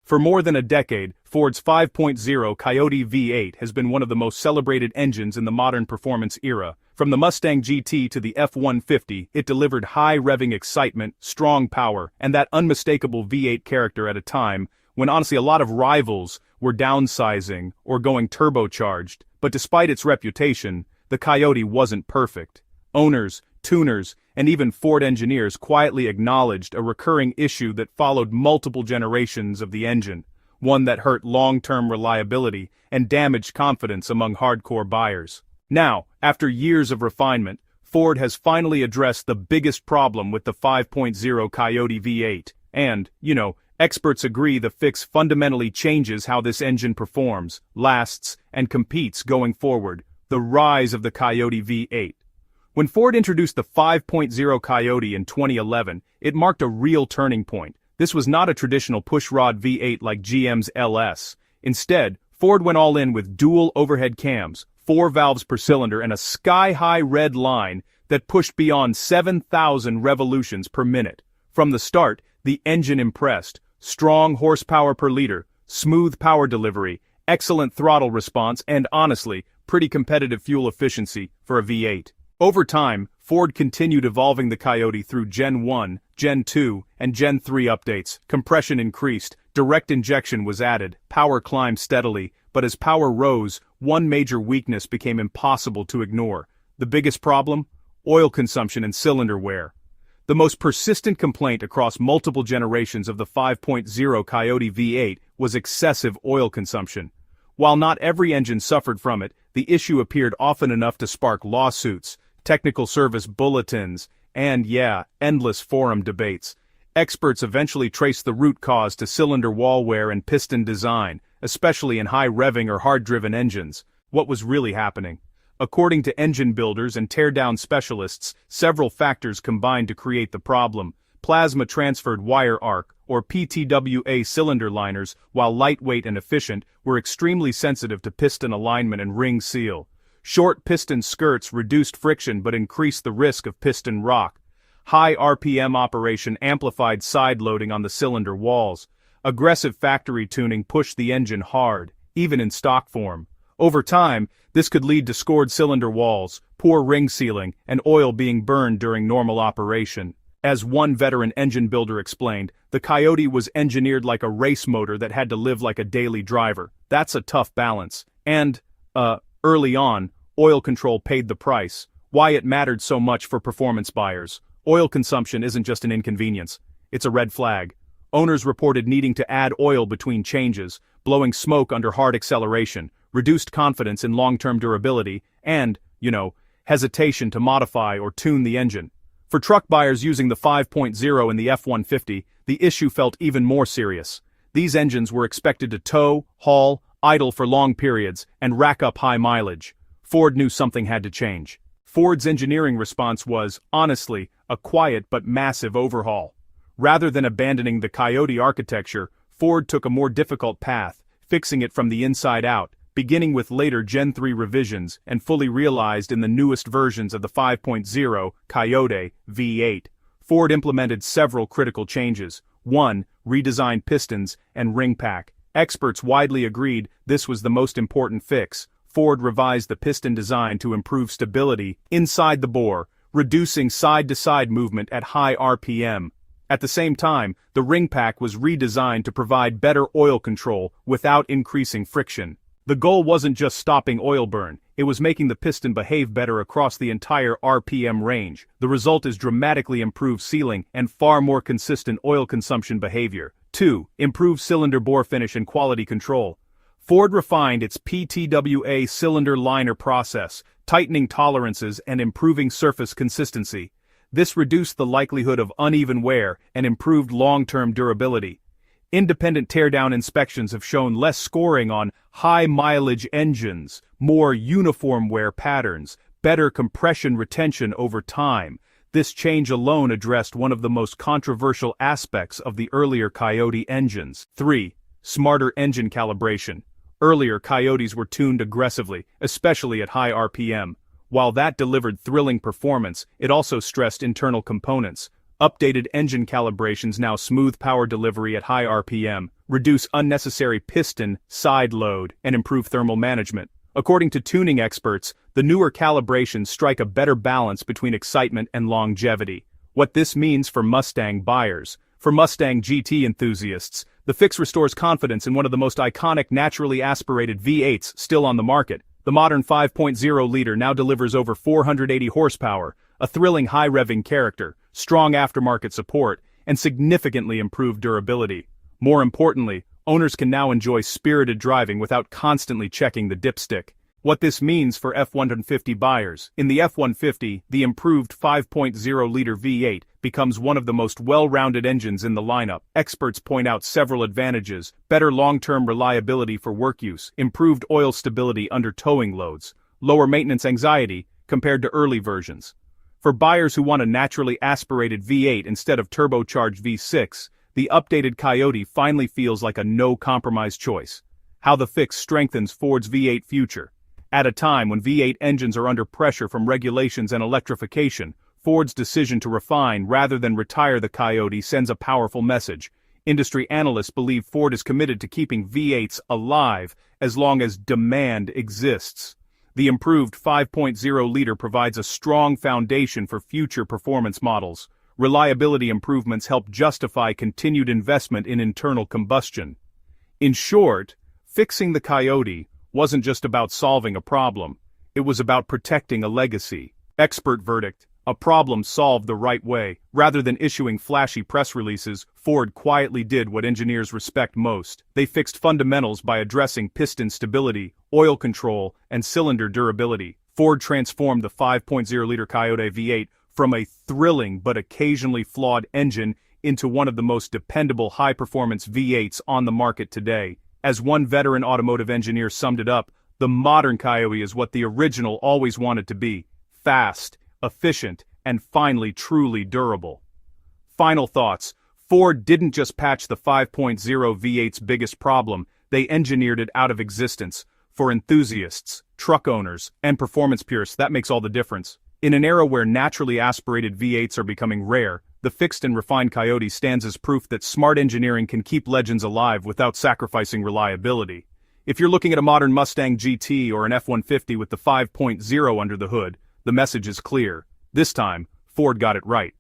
For more than a decade, Ford's 5.0 Coyote V8 has been one of the most celebrated engines in the modern performance era. From the Mustang GT to the F-150, it delivered high-revving excitement, strong power, and that unmistakable V8 character at a time when honestly a lot of rivals were downsizing or going turbocharged. But despite its reputation, the Coyote wasn't perfect. Owners, tuners, and even Ford engineers quietly acknowledged a recurring issue that followed multiple generations of the engine, one that hurt long-term reliability and damaged confidence among hardcore buyers. Now, after years of refinement, Ford has finally addressed the biggest problem with the 5.0 Coyote V8, and, experts agree the fix fundamentally changes how this engine performs, lasts, and competes going forward: the rise of the Coyote V8. When Ford introduced the 5.0 Coyote in 2011, it marked a real turning point. This was not a traditional pushrod V8 like GM's LS. Instead, Ford went all in with dual overhead cams, 4 valves per cylinder, and a sky-high red line that pushed beyond 7,000 revolutions per minute. From the start, the engine impressed: strong horsepower per liter, smooth power delivery, excellent throttle response, and honestly, pretty competitive fuel efficiency for a V8. Over time, Ford continued evolving the Coyote through Gen 1, Gen 2, and Gen 3 updates. Compression increased, direct injection was added, power climbed steadily, but as power rose, one major weakness became impossible to ignore. The biggest problem? Oil consumption and cylinder wear. The most persistent complaint across multiple generations of the 5.0 Coyote V8 was excessive oil consumption. While not every engine suffered from it, the issue appeared often enough to spark lawsuits, technical service bulletins, and endless forum debates. Experts eventually traced the root cause to cylinder wall wear and piston design, especially in high-revving or hard-driven engines. What was really happening? According to engine builders and teardown specialists, several factors combined to create the problem. Plasma-transferred wire arc, or PTWA cylinder liners, while lightweight and efficient, were extremely sensitive to piston alignment and ring seal. Short piston skirts reduced friction but increased the risk of piston rock. High RPM operation amplified side loading on the cylinder walls. Aggressive factory tuning pushed the engine hard, even in stock form. Over time, this could lead to scored cylinder walls, poor ring sealing, and oil being burned during normal operation. As one veteran engine builder explained, the Coyote was engineered like a race motor that had to live like a daily driver. That's a tough balance. And, early on, oil control paid the price. Why it mattered so much for performance buyers. Oil consumption isn't just an inconvenience, it's a red flag. Owners reported needing to add oil between changes, blowing smoke under hard acceleration, reduced confidence in long-term durability, and, hesitation to modify or tune the engine. For truck buyers using the 5.0 and the F-150, the issue felt even more serious. These engines were expected to tow, haul, idle for long periods, and rack up high mileage. Ford knew something had to change. Ford's engineering response was, honestly, a quiet but massive overhaul. Rather than abandoning the Coyote architecture, Ford took a more difficult path, fixing it from the inside out, beginning with later Gen 3 revisions and fully realized in the newest versions of the 5.0 Coyote V8. Ford implemented several critical changes. 1. Redesigned pistons and ring pack. Experts widely agreed this was the most important fix. Ford revised the piston design to improve stability inside the bore, reducing side-to-side movement at high RPM. At the same time, the ring pack was redesigned to provide better oil control without increasing friction. The goal wasn't just stopping oil burn, it was making the piston behave better across the entire RPM range. The result is dramatically improved sealing and far more consistent oil consumption behavior. 2. Improved cylinder bore finish and quality control. Ford refined its PTWA cylinder liner process, tightening tolerances and improving surface consistency. This reduced the likelihood of uneven wear and improved long-term durability. Independent teardown inspections have shown less scoring on high-mileage engines, more uniform wear patterns, better compression retention over time. This change alone addressed one of the most controversial aspects of the earlier Coyote engines. 3. Smarter engine calibration. Earlier Coyotes were tuned aggressively, especially at high RPM. While that delivered thrilling performance, it also stressed internal components. Updated engine calibrations now smooth power delivery at high RPM, reduce unnecessary piston, side load, and improve thermal management. According to tuning experts, the newer calibrations strike a better balance between excitement and longevity. What this means for Mustang buyers. For Mustang GT enthusiasts, the fix restores confidence in one of the most iconic naturally aspirated V8s still on the market. The modern 5.0-liter now delivers over 480 horsepower, a thrilling high-revving character, strong aftermarket support, and significantly improved durability. More importantly, owners can now enjoy spirited driving without constantly checking the dipstick. What this means for F-150 buyers. In the F-150, the improved 5.0-liter V8 becomes one of the most well-rounded engines in the lineup. Experts point out several advantages: better long-term reliability for work use, improved oil stability under towing loads, lower maintenance anxiety compared to early versions. For buyers who want a naturally aspirated V8 instead of turbocharged V6, the updated Coyote finally feels like a no-compromise choice. How the fix strengthens Ford's V8 future. At a time when V8 engines are under pressure from regulations and electrification, Ford's decision to refine rather than retire the Coyote sends a powerful message. Industry analysts believe Ford is committed to keeping V8s alive as long as demand exists. The improved 5.0-liter provides a strong foundation for future performance models. Reliability improvements help justify continued investment in internal combustion. In short, fixing the Coyote wasn't just about solving a problem, it was about protecting a legacy. Expert verdict: a problem solved the right way. Rather than issuing flashy press releases, Ford quietly did what engineers respect most. They fixed fundamentals by addressing piston stability, oil control, and cylinder durability. Ford transformed the 5.0-liter Coyote V8 from a thrilling but occasionally flawed engine into one of the most dependable high-performance V8s on the market today. As one veteran automotive engineer summed it up, the modern Coyote is what the original always wanted to be: fast, efficient, and finally truly durable. Final thoughts: Ford didn't just patch the 5.0 V8's biggest problem, they engineered it out of existence. For enthusiasts, truck owners, and performance purists, that makes all the difference. In an era where naturally aspirated V8s are becoming rare, the fixed and refined Coyote stands as proof that smart engineering can keep legends alive without sacrificing reliability. If you're looking at a modern Mustang GT or an F-150 with the 5.0 under the hood, the message is clear. This time, Ford got it right.